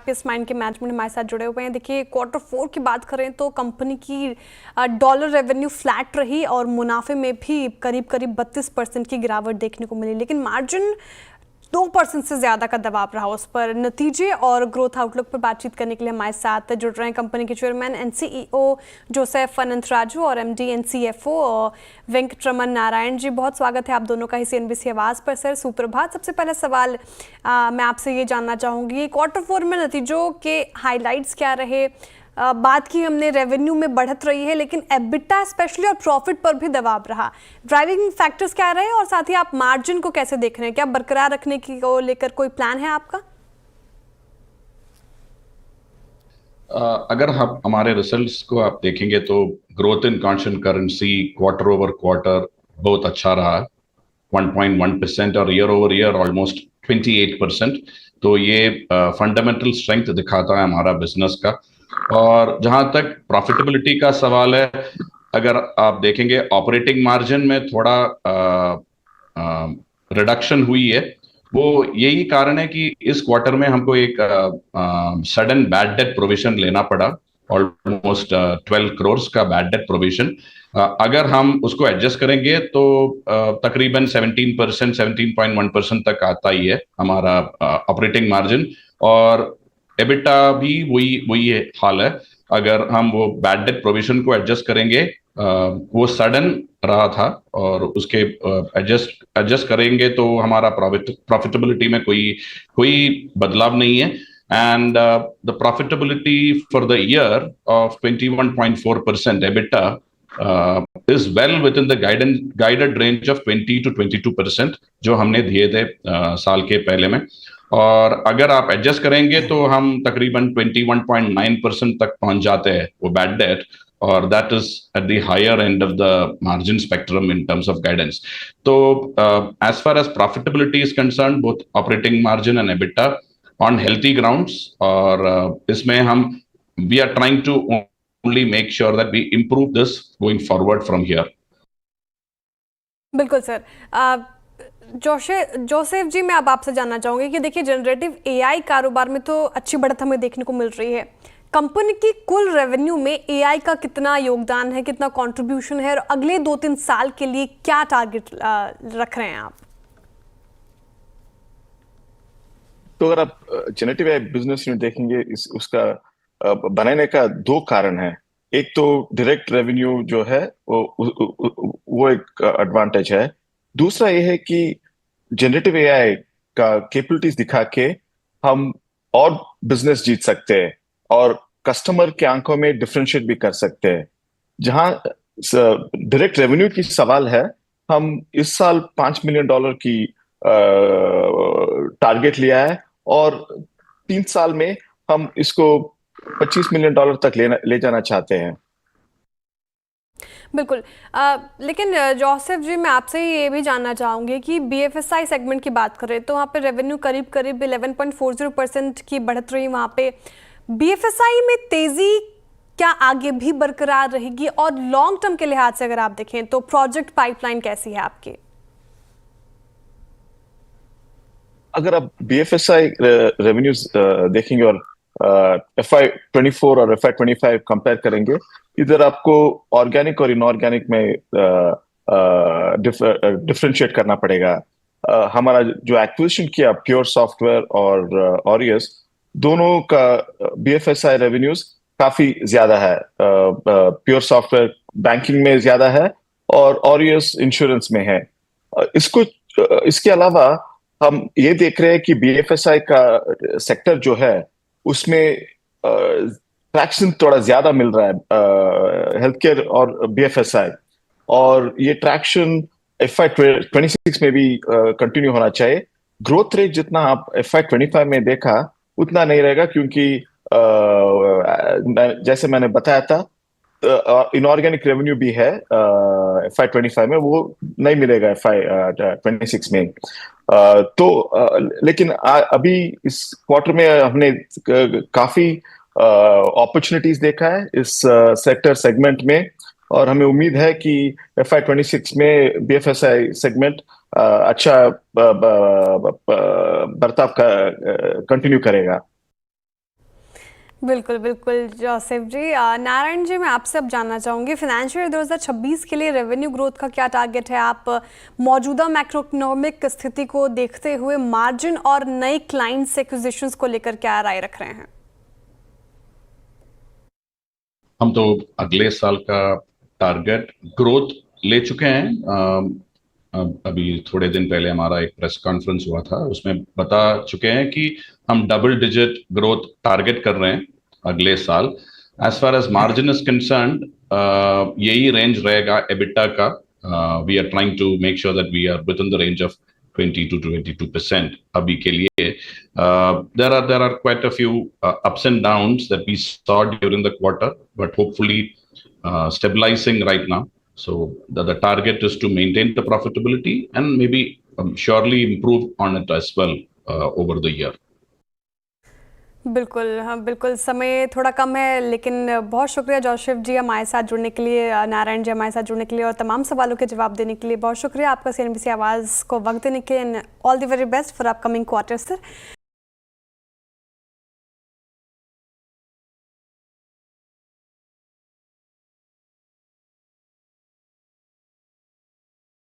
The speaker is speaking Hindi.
हैप्पीएस्ट माइंड के मैनेजमेंट हमारे साथ जुड़े हुए हैं। देखिए Q4 की बात करें तो कंपनी की डॉलर रेवेन्यू फ्लैट रही और मुनाफे में भी करीब करीब 32% की गिरावट देखने को मिली, लेकिन मार्जिन 2% से ज़्यादा का दबाव रहा उस पर। नतीजे और ग्रोथ आउटलुक पर बातचीत करने के लिए हमारे साथ जुड़ रहे हैं कंपनी के chairman and CEO Joseph Anantharaju और MD and CFO Venkataraman Narayan ji. बहुत स्वागत है आप दोनों का सीएनबीसी आवाज़ पर। सर सुप्रभात। सबसे पहला सवाल मैं आपसे ये जानना चाहूँगी, Q4 में नतीजों के हाईलाइट्स क्या रहे? बात की हमने रेवेन्यू में बढ़त रही है, लेकिन एबिटा स्पेशली और प्रॉफिट पर भी दबाव रहा। ड्राइविंग फैक्टर्स क्या रहे और साथ ही आप मार्जिन को कैसे देख रहे हैं? क्या बरकरार रखने की को लेकर कोई प्लान है आपका? अगर हम हमारे रिजल्ट्स को आप देखेंगे तो growth in constant currency quarter over quarter बहुत अच्छा रहा, 1.1%, और ईयर ओवर ईयर ऑलमोस्ट 28%। तो ये फंडामेंटल स्ट्रेंथ दिखाता है हमारा बिजनेस का। और जहां तक प्रॉफिटेबिलिटी का सवाल है, अगर आप देखेंगे ऑपरेटिंग मार्जिन में थोड़ा रिडक्शन हुई है। वो यही कारण है कि इस क्वार्टर में हमको एक सडन बैड डेट प्रोविजन लेना पड़ा, ऑलमोस्ट 12 करोड़ का बैड डेट प्रोविजन। अगर हम उसको एडजस्ट करेंगे तो तकरीबन 17%, 17.1% तक आता ही है हमारा ऑपरेटिंग मार्जिन। और एबिटा भी वही वही हाल है। अगर हम वो बैड डेट प्रोविजन को एडजस्ट करेंगे, वो सडन रहा था, और उसके एडजस्ट एडजस्ट करेंगे तो हमारा प्रॉफिटेबिलिटी में कोई कोई बदलाव नहीं है। And the profitability for the year of 21.4% EBITDA is well with in the guided range of 20 to 22% जो हमने दिए थे साल के पहले में। और अगर आप एडजस्ट करेंगे तो हम तकरीबन 21.9% तक पहुंच जाते हैं वो बैड डेट, और that is at the higher end of the margin spectrum in terms of guidance. तो as far as profitability is concern, both operating margin and EBITDA on healthy grounds. और इसमें हम we are trying to only make sure that we improve this going forward from here. बिल्कुल सर। जोसेफ जी, मैं अब आपसे जानना चाहूंगी कि देखिए जनरेटिव एआई कारोबार में तो अच्छी बढ़त हमें देखने को मिल रही है। कंपनी की कुल रेवेन्यू में एआई का कितना योगदान है, कितना कंट्रीब्यूशन है, और अगले 2-3 साल के लिए क्या टारगेट रख रहे हैं आप? तो अगर आप जनरेटिव एआई बिजनेस यूनिट देखेंगे, उसका बनाने का 2 कारण है। एक तो डायरेक्ट रेवेन्यू जो है वो एक एडवांटेज है। दूसरा ये है कि जनरेटिव एआई का कैपेबिलिटीज दिखा के हम और बिजनेस जीत सकते हैं और कस्टमर के आंखों में डिफरेंशिएट भी कर सकते हैं। जहां डायरेक्ट रेवेन्यू की सवाल है, हम इस साल $5 मिलियन की टारगेट लिया है, और 3 साल में हम इसको $25 मिलियन तक ले जाना चाहते हैं। बिल्कुल। लेकिन जोसेफ जी, मैं आपसे ये भी जानना चाहूँगी कि बीएफएसआई सेगमेंट की बात करें तो वहाँ पे रेवेन्यू करीब करीब 11.40% की बढ़त रही। वहाँ पे बीएफएसआई में तेज़ी क्या आगे भी बरकरार रहेगी? और लॉन्ग टर्म के लिहाज से अगर आप देखें तो प्रोजेक्ट पाइपलाइन कैसी है आपकी? अगर आप बीएफएसआई रेवेन्यूज देखेंगे और FY24 और FY25 कंपेयर करेंगे, इधर आपको ऑर्गेनिक और इनऑर्गेनिक में डिफरेंशिएट करना पड़ेगा। हमारा जो एक्विजिशन किया प्योर सॉफ्टवेयर और ऑरियस, दोनों का बीएफएसआई रेवेन्यूज काफी ज्यादा है। प्योर सॉफ्टवेयर बैंकिंग में ज्यादा है और ऑरियस इंश्योरेंस में है। इसके अलावा हम ये देख रहे हैं कि बीएफएसआई का सेक्टर जो है उसमें ट्रैक्शन थोड़ा ज्यादा मिल रहा है, हेल्थ केयर और बीएफएसआई, और ये ट्रैक्शन FY26 में भी कंटिन्यू होना चाहिए। ग्रोथ रेट जितना आप FY25 में देखा उतना नहीं रहेगा, क्योंकि जैसे मैंने बताया था इनऑर्गेनिक रेवेन्यू भी है FY25 में, वो नहीं मिलेगा FY26 में। लेकिन अभी इस क्वार्टर में हमने काफी अपॉर्चुनिटीज देखा है इस सेगमेंट में, और हमें उम्मीद है कि FY26 में बीएफएसआई सेगमेंट अच्छा बर्ताव का कंटिन्यू करेगा। बिल्कुल बिल्कुल जोसेफ जी। नारायण जी, मैं आपसे अब जानना चाहूँगी फाइनेंशियल ईयर 2026 के लिए रेवेन्यू ग्रोथ का क्या टारगेट है? आप मौजूदा मैक्रो इकोनॉमिक स्थिति को देखते हुए मार्जिन और नए क्लाइंट्स एक्विजिशंस को लेकर क्या राय रख रहे हैं? हम तो अगले साल का टारगेट ग्रोथ ले चुके हैं। अभी थोड़े दिन पहले हमारा एक प्रेस कॉन्फ्रेंस हुआ था, उसमें बता चुके हैं कि हम डबल डिजिट ग्रोथ टारगेट कर रहे हैं अगले साल। As far as margin is concerned, यही रेंज रहेगा एबिटा का। We are trying to make sure that we are within the range of 20 to 22% अभी के लिए। There are quite a few ups and downs that we saw during the quarter, but hopefully stabilizing right now. So the target is to maintain the profitability and maybe surely improve on it as well over the year. बिल्कुल, हाँ बिल्कुल, समय थोड़ा कम है, लेकिन बहुत शुक्रिया जोसेफ जी हमारे साथ जुड़ने के लिए, नारायण जी हमारे साथ जुड़ने के लिए और तमाम सवालों के जवाब देने के लिए बहुत शुक्रिया आपका CNBC आवाज़ को वक्त देने के लिए। All the very best for upcoming quarter sir.